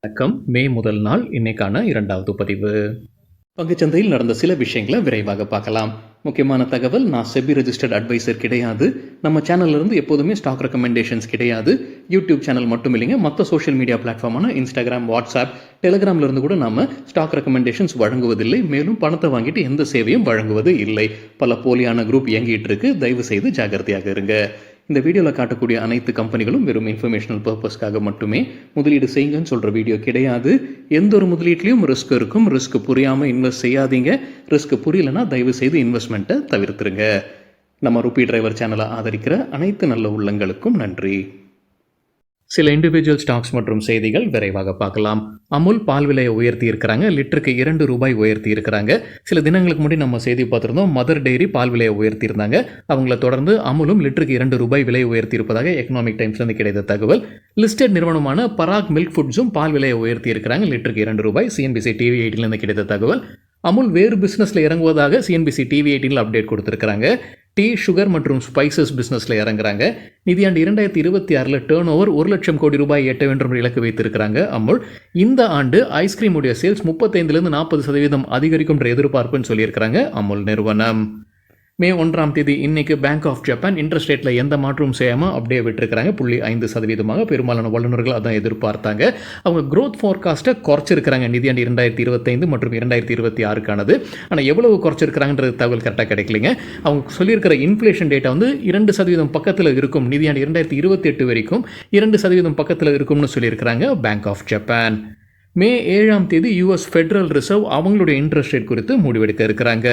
வணக்கம். மே முதல் நாள் இன்னைக்கான 2வது பதிவு. பங்குச்சந்தையில் நடந்த சில விஷயங்களை விரைவாக பார்க்கலாம். முக்கியமான தகவல், நான் செபி ரெஜிஸ்டர்ட் அட்வைசர் கிடையாது. நம்ம சேனல்ல இருந்து எப்போதுமே ஸ்டாக் ரெக்கமெண்டேஷன்ஸ் கிடையாது. யூடியூப் சேனல் மட்டும் இல்லைங்க, மற்ற சோஷியல் மீடியா பிளாட்ஃபார்மான இன்ஸ்டாகிராம், வாட்ஸ்அப், டெலிகிராம்ல இருந்து கூட நாம ஸ்டாக் ரெக்கமெண்டேஷன்ஸ் வழங்குவதில்லை. மேலும் பணத்தை வாங்கிட்டு எந்த சேவையும் வழங்குவது இல்லை. பல போலியான குரூப் இயங்கிட்டு இருக்கு. தயவு செய்து ஜாகிரதையாக இருங்க. இந்த வீடியோவில் காட்டக்கூடிய அனைத்து கம்பெனிகளும் வெறும் இன்ஃபர்மேஷனல் பர்பஸ்க்காக மட்டுமே முதலீடு செய்யுங்கன்னு சொல்கிற வீடியோ கிடையாது. எந்த ஒரு முதலீட்லையும் ரிஸ்க் இருக்கும். ரிஸ்க் புரியாமல் இன்வெஸ்ட் செய்யாதீங்க. ரிஸ்க் புரியலன்னா தயவு செய்து இன்வெஸ்ட்மெண்ட்டை தவிர்த்துருங்க. நம்ம ருபி டிரைவர் சேனலை ஆதரிக்கிற அனைத்து நல்ல உள்ளங்களுக்கும் நன்றி. சில இண்டிவிஜுவல் ஸ்டாக்ஸ் மற்றும் செய்திகள் விரைவாக பார்க்கலாம். அமுல் பால் விலையை உயர்த்தி இருக்கிறாங்க. லிட்டருக்கு 2 ரூபாய் உயர்த்தி இருக்கிறாங்க. சில தினங்களுக்கு முன்னாடி நம்ம செய்தி பார்த்துருந்தோம். மதர் டெய்ரி பால் விலையை உயர்த்தி இருந்தாங்க. அவங்கள தொடர்ந்து அமுலும் லிட்டருக்கு 2 ரூபாய் விலை உயர்த்தி இருப்பதாக எக்கனாமிக் டைம்ஸ்லேருந்து கிடைத்த தகவல். லிஸ்டட் நிறுவனமான பராக் மில்க் ஃபுட்ஸும் பால் விலையை உயர்த்தி இருக்கிறாங்க. லிட்டருக்கு 2 ரூபாய். சிஎன்பிசி டிவி 18லேருந்து கிடைத்த தகவல். அமுல் வேறு பிஸ்னஸில் இறங்குவதாக சிஎன்பிசி டிவி 18ல் அப்டேட் கொடுத்துருக்காங்க. டீ, சுகர் மற்றும் ஸ்பைசஸ் பிஸ்னஸில் இறங்குறாங்க. நிதியாண்டு 2026 டேர்ன் ஓவர் 1 லட்சம் கோடி ரூபாய் எட்ட வேண்டும் இலக்கு வைத்திருக்கிறாங்க அமுல். இந்த ஆண்டு ஐஸ்கிரீம் உடைய சேல்ஸ் 35% அதிகரிக்கும் என்ற எதிர்பார்ப்புன்னு சொல்லியிருக்கிறாங்க அமுல் நிறுவனம். மே 1ஆம் தேதி இன்னைக்கு பேங்க் ஆஃப் ஜப்பான் இன்ட்ரெஸ்ட் ரேட்டில் எந்த மாற்றமும் செய்யாமல் அப்படியே விட்டுருக்காங்க. 0.5%. பெரும்பாலான வல்லுநர்கள் அதான் எதிர்பார்த்தாங்க. அவங்க க்ரோத் ஃபோர்காஸ்ட்டை குறைச்சிருக்கிறாங்க. நிதியாண்டு 2025 மற்றும் 2026க்கானது. ஆனால் எவ்வளவு குறைச்சிருக்கிறாங்கன்றது தகவல் கரெக்டாக கிடைக்கலைங்க. அவங்க சொல்லியிருக்கிற இன்ஃப்ளேஷன் டேட்டா 2% பக்கத்தில் இருக்கும். நிதியாண்டு 2028 வரைக்கும் 2% பக்கத்தில் இருக்கும்னு சொல்லியிருக்கிறாங்க பேங்க் ஆஃப் ஜப்பான். மே 7ஆம் தேதி யூஎஸ் ஃபெடரல் ரிசர்வ் அவங்களுடைய இன்ட்ரெஸ்ட் ரேட் குறித்து முடிவெடுக்க இருக்கிறாங்க.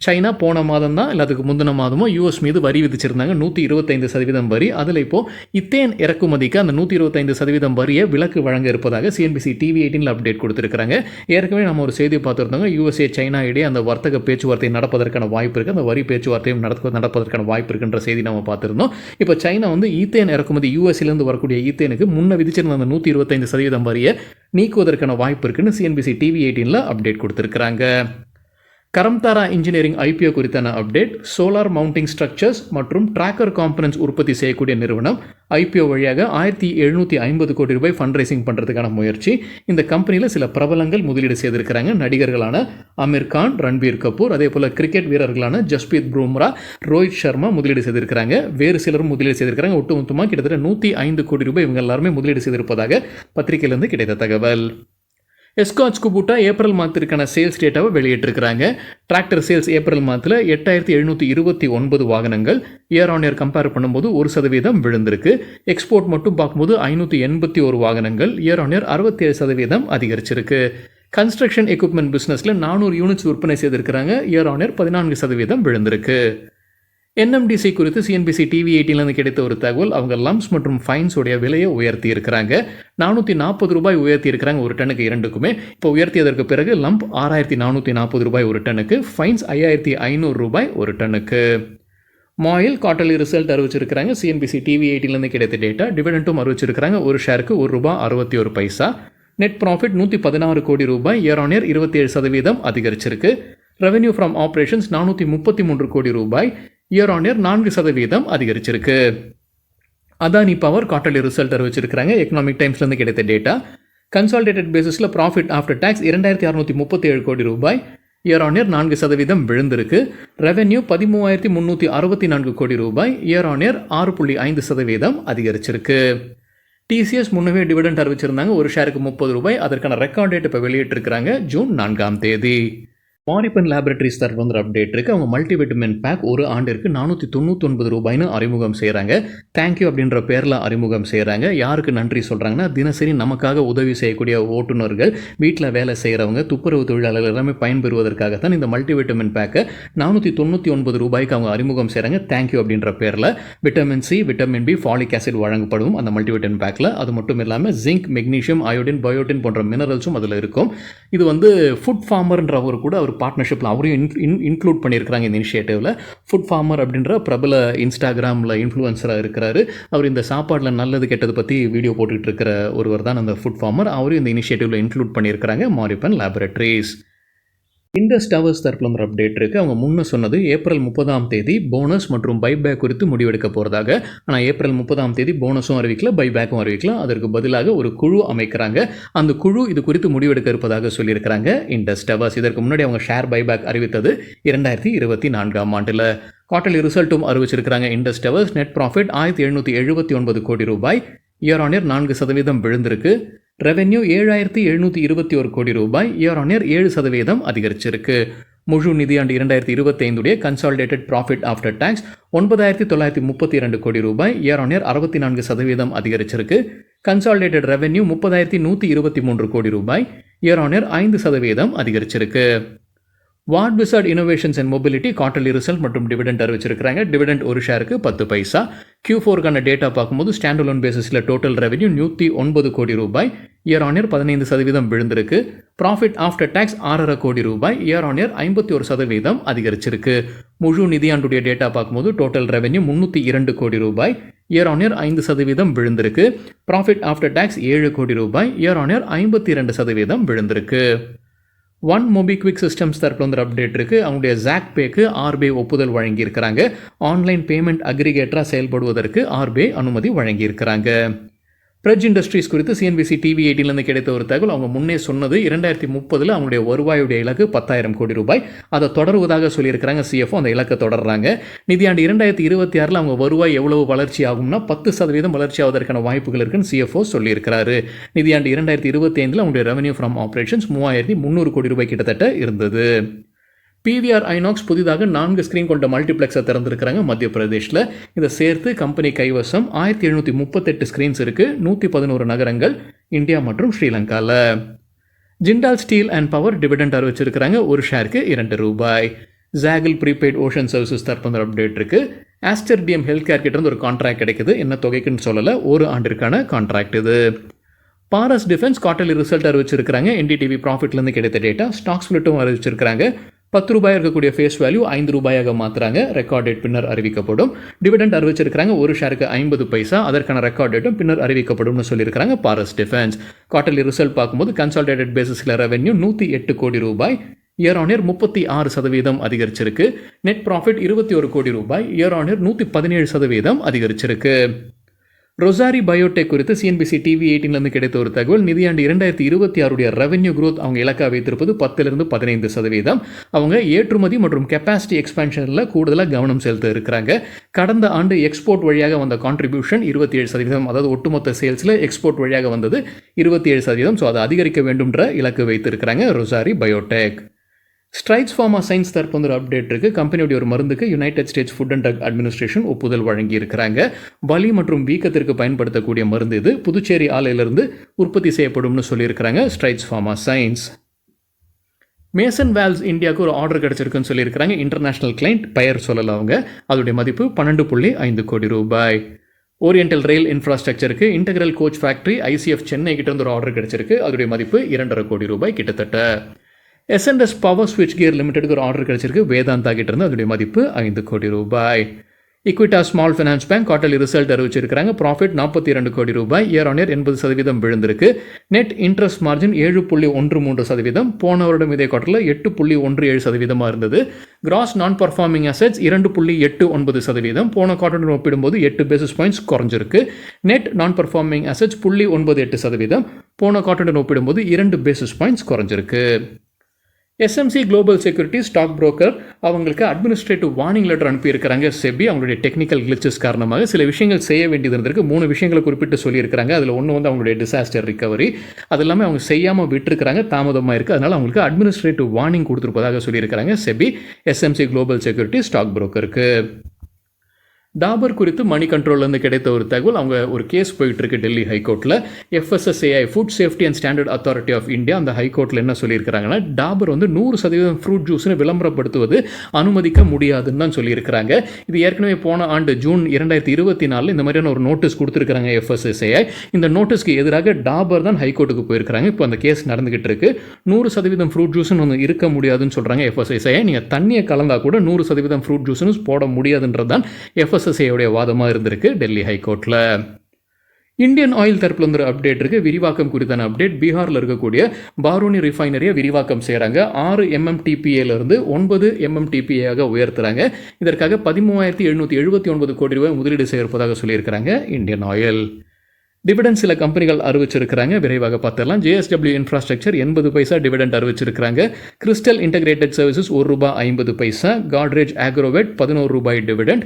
சைனா போன மாதம் தான் இல்லை அதுக்கு முந்தின மாதமோ யூஎஸ் மீது வரி விதிச்சிருந்தாங்க. 125% வரி. அதில் இப்போது இத்தேன் இறக்குமதிக்கு அந்த 125% வரியை விலக்கு வழங்க இருப்பதாக சிஎன்பிசி டிவி 18ல் அப்டேட் கொடுத்துருக்காங்க. ஏற்கனவே நம்ம ஒரு செய்தி பார்த்துருந்தோங்க. யூஎஸ்ஏ சைனா இடையே அந்த வர்த்தக பேச்சுவார்த்தை நடப்பதற்கான வாய்ப்பு இருக்குது. அந்த வரி பேச்சுவார்த்தையும் நடப்பதற்கான வாய்ப்பு இருக்குன்ற செய்தி நம்ம பார்த்துருந்தோம். இப்போ சைனா ஈத்தேன் இறக்குமதி யூஎஸ்லேருந்து வரக்கூடிய ஈத்தேனுக்கு முன்ன விதிச்சிருந்த அந்த 125% வரியை நீக்குவதற்கான வாய்ப்பு இருக்குன்னு சிஎன்பிசி டிவி 18ல் அப்டேட் கொடுத்துருக்காங்க. கரம்தாரா இன்ஜினியரிங் ஐபிஓ குறித்தான அப்டேட். சோலார் மவுண்டிங் ஸ்ட்ரக்சர்ஸ் மற்றும் டிராக்கர் காம்பனன்ட்ஸ் உற்பத்தி செய்யக்கூடிய நிறுவனம் ஐபிஓ வழியாக 1750 கோடி ரூபாய் ஃபண்ட் ரைசிங் பண்ணுறதுக்கான முயற்சி. இந்த கம்பெனியில் சில பிரபலங்கள் முதலீடு செய்திருக்கிறாங்க. நடிகர்களான அமீர் கான், ரன்பீர் கபூர், அதே போல் கிரிக்கெட் வீரர்களான ஜஸ்பீத் பும்ரா, ரோஹித் சர்மா முதலீடு செய்திருக்கிறாங்க. வேறு சிலரும் முதலீடு செய்திருக்கிறாங்க. ஒட்டுமொத்தமாக கிட்டத்தட்ட 105 கோடி ரூபாய் இவங்க எல்லாருமே முதலீடு செய்திருப்பதாக பத்திரிகையிலிருந்து கிடைத்த தகவல். எஸ்காட்ச் குபூட்டா ஏப்ரல் மாதத்திற்கான சேல்ஸ் டேட்டாவை வெளியிட்டிருக்கிறாங்க. டிராக்டர் சேல்ஸ் ஏப்ரல் மாதத்தில் 8729 வாகனங்கள். இயர் ஆன் இயர் கம்பேர் பண்ணும்போது 1% விழுந்திருக்கு. எக்ஸ்போர்ட் மட்டும் பார்க்கும்போது 581 வாகனங்கள். இயர் ஆன் இயர் 67% அதிகரிச்சிருக்கு. கன்ஸ்ட்ரக்ஷன் எக்யூப்மெண்ட் பிஸ்னஸில் 400 யூனிட்ஸ் விற்பனை செய்திருக்கிறாங்க. இயர் ஆன் இயர் 14% விழுந்திருக்கு. என்எம்டிசி குறித்து சிஎன்பிசி டிவி 18லேருந்து கிடைத்த ஒரு தகவல். அவங்க லம்ப்ஸ் மற்றும் ஃபைன்ஸ் உடைய விலையை உயர்த்தி இருக்கிறாங்க. 440 ரூபாய் உயர்த்தி இருக்கிறாங்க ஒரு டனுக்கு இரண்டுக்குமே. இப்போ உயர்த்தியதற்கு பிறகு லம்ப் 6440 ரூபாய் ஒரு டனுக்கு, ஃபைன்ஸ் 5500 ரூபாய் ஒரு டனுக்கு. மாயில் குவார்ட்டர்லி ரிசல்ட் அறிவிச்சிருக்கிறாங்க. சிஎன்பிசி டிவி 18லேருந்து கிடைத்த டேட்டா. டிவிடெண்டும் அறிவிச்சிருக்கிறாங்க. ஒரு ஷேருக்கு ₹1.61. நெட் ப்ராஃபிட் 116 கோடி ரூபாய். இயர் ஆன் இயர் 27% அதிகரிச்சிருக்கு. ரெவென்யூ ஃப்ரம் ஆப்ரேஷன்ஸ் 433 கோடி ரூபாய். இயர் ஆன் இயர் 4% அதிகரிச்சிருக்கு. அதானி பவர் குவார்ட்டர்லி ரிசல்ட் அறிவிச்சிருக்கிறாங்க. எக்கனாமிக் டைம்ஸ்லேருந்து கிடைத்த டேட்டா. கன்சாலிடேட்டட் பேசிஸில் ப்ராஃபிட் ஆஃப்டர் டேக்ஸ் 2637 கோடி ரூபாய். இயர் ஆன் இயர் 4% விழுந்திருக்கு. ரெவென்யூ 13364 கோடி ரூபாய். இயர் ஆன் இயர் 6.5% அதிகரிச்சிருக்கு. டிசிஎஸ் முன்னவே டிவிடெண்ட் அறிவிச்சிருந்தாங்க. ஒரு ஷேருக்கு 30 ரூபாய். அதற்கான ரெக்கார்ட் டேட் இப்போ வெளியிட்டிருக்கிறாங்க ஜூன் 4ஆம் தேதி. மாரிப்பன் லேபரேட்டரிஸ் தரப்பு வந்து அப்டேட் இருக்குது. அவங்க மல்டிவிட்டமின் பேக் ஒரு ஆண்டிற்கு 499 ரூபாய்னு அறிமுகம் செய்கிறாங்க. தேங்க்யூ அப்படின்ற பேரில் அறிமுகம் செய்கிறாங்க. யாருக்கு நன்றி சொல்கிறாங்கன்னா, தினசரி நமக்காக உதவி செய்யக்கூடிய ஓட்டுநர்கள், வீட்டில் வேலை செய்கிறவங்க, துப்புரவு தொழிலாளர்கள் எல்லாமே பயன்பெறுவதற்காகத்தான் இந்த மல்டிவிட்டமின் பேக்கை 499 ரூபாய்க்கு அவங்க அறிமுகம் செய்கிறாங்க. தேங்க்யூ அப்படின்ற பேரில் vitamin C, vitamin B, folic acid வழங்கப்படும் அந்த மல்டிவிட்டமின் பேக்கில். அது மட்டும் இல்லாமல் ஜிங்க், மெக்னீஷியம், அயோடின், பயோட்டின் போன்ற மினரல்ஸும் அதில் இருக்கும். இது ஃபுட் ஃபார்மர்ன்றவர் கூட அவர் பார்ட்னர்ஷிப்பில் அவரையும் இன்க்ளூட் பண்ணியிருக்கிறாங்க இந்த இனிஷியேட்டிவில். ஃபுட் ஃபார்மர் அப்படின்ற பிரபல இன்ஸ்டாகிராமில் இன்ஃப்ளூயன்சராக இருக்கிறாரு. அவர் இந்த சாப்பாடில் நல்லது கெட்டது பற்றி வீடியோ போட்டுக்கிட்டு இருக்கிற ஒருவர் தான் அந்த ஃபுட் ஃபார்மர். அவரையும் இந்த இனிஷியேட்டிவில் இன்க்ளூட் பண்ணியிருக்கிறாங்க மாரிப்பன் லேபரேட்டரிஸ். இண்டஸ் டவர்ஸ் தரப்புல ஒரு அப்டேட் இருக்குது. அவங்க முன்ன சொன்னது ஏப்ரல் 30ஆம் தேதி போனஸ் மற்றும் பைபேக் குறித்து முடிவெடுக்க போகிறதாக. ஆனால் ஏப்ரல் 30ஆம் தேதி போனஸும் அறிவிக்கல, பைபேக்கும் அறிவிக்கல. அதற்கு பதிலாக ஒரு குழு அமைக்கிறாங்க. அந்த குழு இது குறித்து முடிவெடுக்க இருப்பதாக சொல்லியிருக்கிறாங்க இண்டஸ் டவர்ஸ். இதற்கு முன்னாடி அவங்க ஷேர் பைபேக் அறிவித்தது 2024ஆம் ஆண்டில். குவார்ட்டர்லி ரிசல்ட்டும் அறிவிச்சிருக்கிறாங்க இண்டஸ் டவர்ஸ். நெட் ப்ராஃபிட் 1729 கோடி ரூபாய், இயர் ஆன் இயர் 4% விழுந்திருக்கு. ரெவென்யூ 7721 கோடி ரூபாய், இயர் ஆன் இயர் 7% அதிகரிச்சிருக்கு. முழு நிதியாண்டு 2025 கன்சாலிடேட்டட் ப்ராஃபிட் ஆஃப்டர் டாக்ஸ் 9932 கோடி ரூபாய், இயர் ஆன் இயர் 64% அதிகரிச்சிருக்கு. கன்சாலிடேட்டட் ரெவென்யூ 30123 கோடி ரூபாய், இயர் ஆன் இயர் 5% அதிகரிச்சிருக்கு. Ward wizard innovations and mobility quarterly result மற்றும் டிவிடெண்ட் அறிவிச்சிருக்காங்க. டிவிடெண்ட் ஒரு ஷேருக்கு 10 பைசா. Q4க்கான டேட்டா பார்க்கும்போது ஸ்டாண்டலோன் பேசிஸில் டோட்டல் ரெவென்யூ 109 கோடி ரூபாய், இயர் ஆன் இயர் 15% விழுந்திருக்கு. ப்ராஃபிட் ஆஃப்டர் டாக்ஸ் 6.5 கோடி ரூபாய், இயர் ஆன் இயர் 51% அதிகரிச்சிருக்கு. முழு நிதியாண்டுடைய டேட்டா பார்க்கும்போது டோட்டல் ரெவென்யூ 302 கோடி ரூபாய், இயர் ஆன் இயர் 5% விழுந்திருக்கு. ப்ராஃபிட் ஆஃப்டர் டாக்ஸ் 7 கோடி ரூபாய், இயர் ஆன் இயர் 52% விழுந்திருக்கு. ஒன் மோபிக்விக் சிஸ்டம்ஸ் தரப்புல ஒரு அப்டேட் இருக்குது. அவங்களுடைய ஜாக் பேக்கு RBI ஒப்புதல் வழங்கியிருக்கிறாங்க. ஆன்லைன் பேமெண்ட் அக்ரிகேட்டராக செயல்படுவதற்கு RBI அனுமதி வழங்கியிருக்கிறாங்க. பிரஜ் இண்டஸ்ட்ரீஸ் குறித்து CNBC TV 18 கிடைத்த ஒரு தகவல். அவங்க முன்னே சொன்னது 2030 அவங்களுடைய வருவாயுடைய இலக்கு 10,000 கோடி ரூபாய். அதை தொடருவதாக சொல்லியிருக்கிறாங்க CFO. அந்த இலக்கை தொடர்றாங்க. நிதியாண்டு 2026 அவங்க வருவாய் எவ்வளவு வளர்ச்சி ஆகும்னா 10% வளர்ச்சி ஆவதற்கான வாய்ப்புகள் இருக்குன்னு CFO சொல்லியிருக்கிறாரு. நிதியாண்டு 2025 அவங்களுடைய ரெவன்யூ ஃப்ரம் ஆப்ரேஷன்ஸ் 3300 கோடி ரூபாய் கிட்டத்தட்ட இருந்தது. PVR ஐநாக்ஸ் புதிதாக 4 ஸ்க்ரீன் கொண்ட மல்டிப்ளெக்ஸை திறந்திருக்கிறாங்க மத்திய பிரதேஷில். இதை சேர்த்து கம்பெனி கைவசம் 1738 ஸ்க்ரீன்ஸ் இருக்குது. 111 நகரங்கள், இந்தியா மற்றும் ஸ்ரீலங்காவில். Jindal steel and power dividend அறிவிச்சிருக்கிறாங்க. ஒரு ஷேருக்கு 2 ரூபாய். ஜாகில் ப்ரீபெய்ட் ஓஷன் சர்வீசஸ் தரப்பு அப்டேட் இருக்குது. ஆஸ்டர் DM ஹெல்த் கேர் கிட்ட இருந்து ஒரு கான்ட்ராக்ட் கிடைக்குது. என்ன தொகைக்குன்னு சொல்லலை, ஒரு ஆண்டிற்கான கான்ட்ராக்ட் இது. பாரஸ் டிஃபென்ஸ் குவார்ட்டர்லி ரிசல்ட் அறிவிச்சிருக்கிறாங்க. NDTV ப்ராஃபிட்லேருந்து கிடைத்த டேட்டா. ஸ்டாக் ஸ்பிளிட்டும் அறிவிச்சிருக்கிறாங்க. 10 ரூபாய் இருக்கக்கூடிய ஃபேஸ் வேல்யூ 5 ரூபாயாக மாற்றுறாங்க. ரெக்கார்ட் டேட் பின்னர் அறிவிக்கப்படும். டிவிடெண்ட் அறிவிச்சிருக்கிறாங்க. ஒரு ஷேருக்கு 50 பைசா. அதற்கான ரெக்கார்ட் டேட்டும் பின்னர் அறிவிக்கப்படும் சொல்லியிருக்கிறாங்க பாரஸ் டிஃபென்ஸ். குவார்ட்டர்லி ரிசல்ட் பார்க்கும்போது கன்சாலிடேட்டட் பேசிஸில் ரெவென்யூ 108 கோடி ரூபாய், இயர் ஆன் இயர் 36% அதிகரிச்சிருக்கு. நெட் ப்ராஃபிட் 21 கோடி ரூபாய், இயர் ஆன் இயர் 117% அதிகரிச்சிருக்கு. ரொசாரி பயோடெக் குறித்து CNBC TV 18 கிடைத்த ஒரு தகவல். நிதியாண்டு 2026 ரெவென்யூ growth அவங்க இலக்கா வைத்திருப்பது 10% 15%. அவங்க ஏற்றுமதி மற்றும் கெப்பாசிட்டி எக்ஸ்பான்ஷனில் கூடுதலாக கவனம் செலுத்த இருக்கிறாங்க. கடந்த ஆண்டு எக்ஸ்போர்ட் வழியாக வந்த கான்ட்ரிபியூஷன் 27%. அதாவது ஒட்டுமொத்த சேல்ஸில் எக்ஸ்போர்ட் வழியாக வந்தது 27%. ஸோ அதை அதிகரிக்க வேண்டும்ன்ற இலக்கு வைத்திருக்கிறாங்க Rossari biotech. Strides pharma science தரப்பு ஒரு அப்டேட் இருக்குது. கம்பெனியுடைய ஒரு மருந்துக்கு United States Food and Drug Administration ஒப்புதல் வழங்கியிருக்கிறாங்க. வலி மற்றும் வீக்கத்திற்கு பயன்படுத்தக்கூடிய மருந்து இது. புதுச்சேரி ஆலையிலிருந்து உற்பத்தி செய்யப்படும்னு சொல்லியிருக்கிறாங்க ஸ்ட்ரைட்ஸ் ஃபார்மா சயின்ஸ். மேசன் வேல்ஸ் இந்தியாவுக்கு ஒரு ஆர்டர் கிடச்சிருக்குன்னு சொல்லியிருக்கிறாங்க. இன்டர்நேஷனல் கிளைண்ட், பெயர் சொல்லலாம் அவங்க. அதோடைய மதிப்பு 12.5 கோடி ரூபாய். ஓரியன்டல் ரயில் இன்ஃப்ராஸ்ட்ரக்சருக்கு integral coach factory ICF Chennai கிட்ட இருந்து ஒரு ஆர்டர் கிடச்சிருக்கு. அதோடைய மதிப்பு 2.5 கோடி ரூபாய் கிட்டத்தட்ட. S&S பவர் ஸ்விட்ச் கியர் லிமிடெடுக்கு ஒரு ஆர்டர் கிடைச்சிருக்கு வேதாந்தா கிட்ட இருந்து. அதோடைய மதிப்பு 5 கோடி ரூபாய். Equitas small finance bank quarterly result அறிவிச்சிருக்கிறாங்க. ப்ராஃபிட் 42 கோடி ரூபாய், இயர் ஆன் இயர் 80% விழுந்திருக்கு. Net interest margin 7.13%. போன வருடம் இதே குவார்ட்டரில் 8.17% இருந்தது. கிராஸ் நான் பர்ஃபார்மிங் அசெட்ஸ் 2.89%. போன குவார்ட்டருடன் ஒப்பிடும்போது 8 பேசிஸ் பாயிண்ட்ஸ் குறைஞ்சிருக்கு. Net non performing assets 0.98%. போன குவார்ட்டருடன் ஒப்பிடும்போது 2 பேசிஸ் பாயிண்ட்ஸ் குறைஞ்சிருக்கு. SMC global security stock broker அவங்களுக்கு அட்மினிஸ்ட்ரேட்டிவ் வார்னிங் லெட்டர் அனுப்பியிருக்கிறாங்க. செபி அவங்களுடைய டெக்னிக்கல் கிளிச்சஸ் காரணமாக சில விஷயங்கள் செய்ய வேண்டியது இருந்திருக்கு. 3 விஷயங்களை குறிப்பிட்டு சொல்லியிருக்கிறாங்க. அதில் ஒன்று அவங்களுடைய டிசாஸ்டர் ரிகவரி. அது எல்லாமே அவங்க செய்யாமல் விட்டுருக்கிறாங்க, தாமதமாக இருக்குது. அதனால் அவங்களுக்கு அட்மினிஸ்ட்ரேட்டிவ் வார்னிங் கொடுத்துருப்பதாக சொல்லியிருக்கிறாங்க SEBI SMC global security stock புரோக்கருக்கு. டாபர் குறித்து மணி கண்ட்ரோல்லேருந்து கிடைத்த ஒரு தகவல். அவங்க ஒரு கேஸ் போயிட்டுருக்கு டெல்லி ஹைகோர்ட்டில். FSSAI food safety and standard authority of India அந்த ஹைகோர்ட்டில் என்ன சொல்லியிருக்கிறாங்கன்னா, டாபர் 100% ஃப்ரூட் ஜூஸ்னு விளம்பரப்படுத்துவது அனுமதிக்க முடியாதுன்னு தான் சொல்லியிருக்கிறாங்க. இது ஏற்கனவே போன ஆண்டு ஜூன் 2024 இந்த மாதிரியான ஒரு நோட்டீஸ் கொடுத்துருக்காங்க FSSAI. இந்த நோட்டீஸ்க்கு எதிராக டாபர் தான் ஹைகோர்ட்டுக்கு போயிருக்கிறாங்க. இப்போ அந்த கேஸ் நடந்துகிட்டு இருக்கு. 100% ஃப்ரூட் ஜூஸ்னு ஒன்று இருக்க முடியாதுன்னு சொல்கிறாங்க FSSAI. நீங்கள் தண்ணியை கலந்தால் கூட 100% ஃப்ரூட் ஜூஸ்னு போட முடியாதுன்றது தான் FSSAI வாதமாக இருந்திருக்கு டெல்லி ஹைகோர்ட்டில். இந்தியன் ஆயில் தரப்புல இருந்து அப்டேட் இருக்குது. விரிவாக்கம் குறித்தான அப்டேட். பீகாரில் இருக்கக்கூடிய பாரூனி ரிஃபைனரியை விரிவாக்கம் செய்கிறாங்க. 6 MMTPA-லிருந்து 9 MMTPA-ஆக உயர்த்துறாங்க. இதற்காக 13,779 கோடி ரூபாய் முதலீடு செய்திருப்பதாக சொல்லியிருக்கிறாங்க இந்தியன் ஆயில். டிவிடெண்ட் சில கம்பெனிகள் அறிவிச்சிருக்கிறாங்க. விரைவாக பார்த்துடலாம். JSW இன்ஃப்ராஸ்ட்ரக்சர் 80 பைசா டிவிடெண்ட் அறிவிச்சிருக்கிறாங்க. Crystal integrated services ₹1.50. Godrej agrovet ₹11 dividend.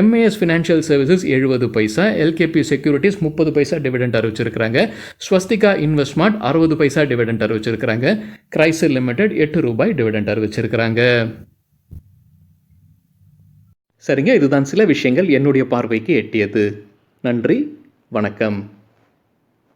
MAS financial services 70 paisa. LKP securities 30 paisa dividend அறிவிச்சிருக்கிறாங்க. ஸ்வஸ்திகா இன்வெஸ்ட்மெண்ட் 60 பைசா டிவிடெண்ட் அறிவிச்சிருக்கிறாங்க. கிரைசர் லிமிடெட் ₹8 டிவிடெண்ட் அறிவிச்சிருக்கிறாங்க. சரிங்க, இதுதான் சில விஷயங்கள் என்னுடைய பார்வைக்கு எட்டியது. நன்றி, வணக்கம்.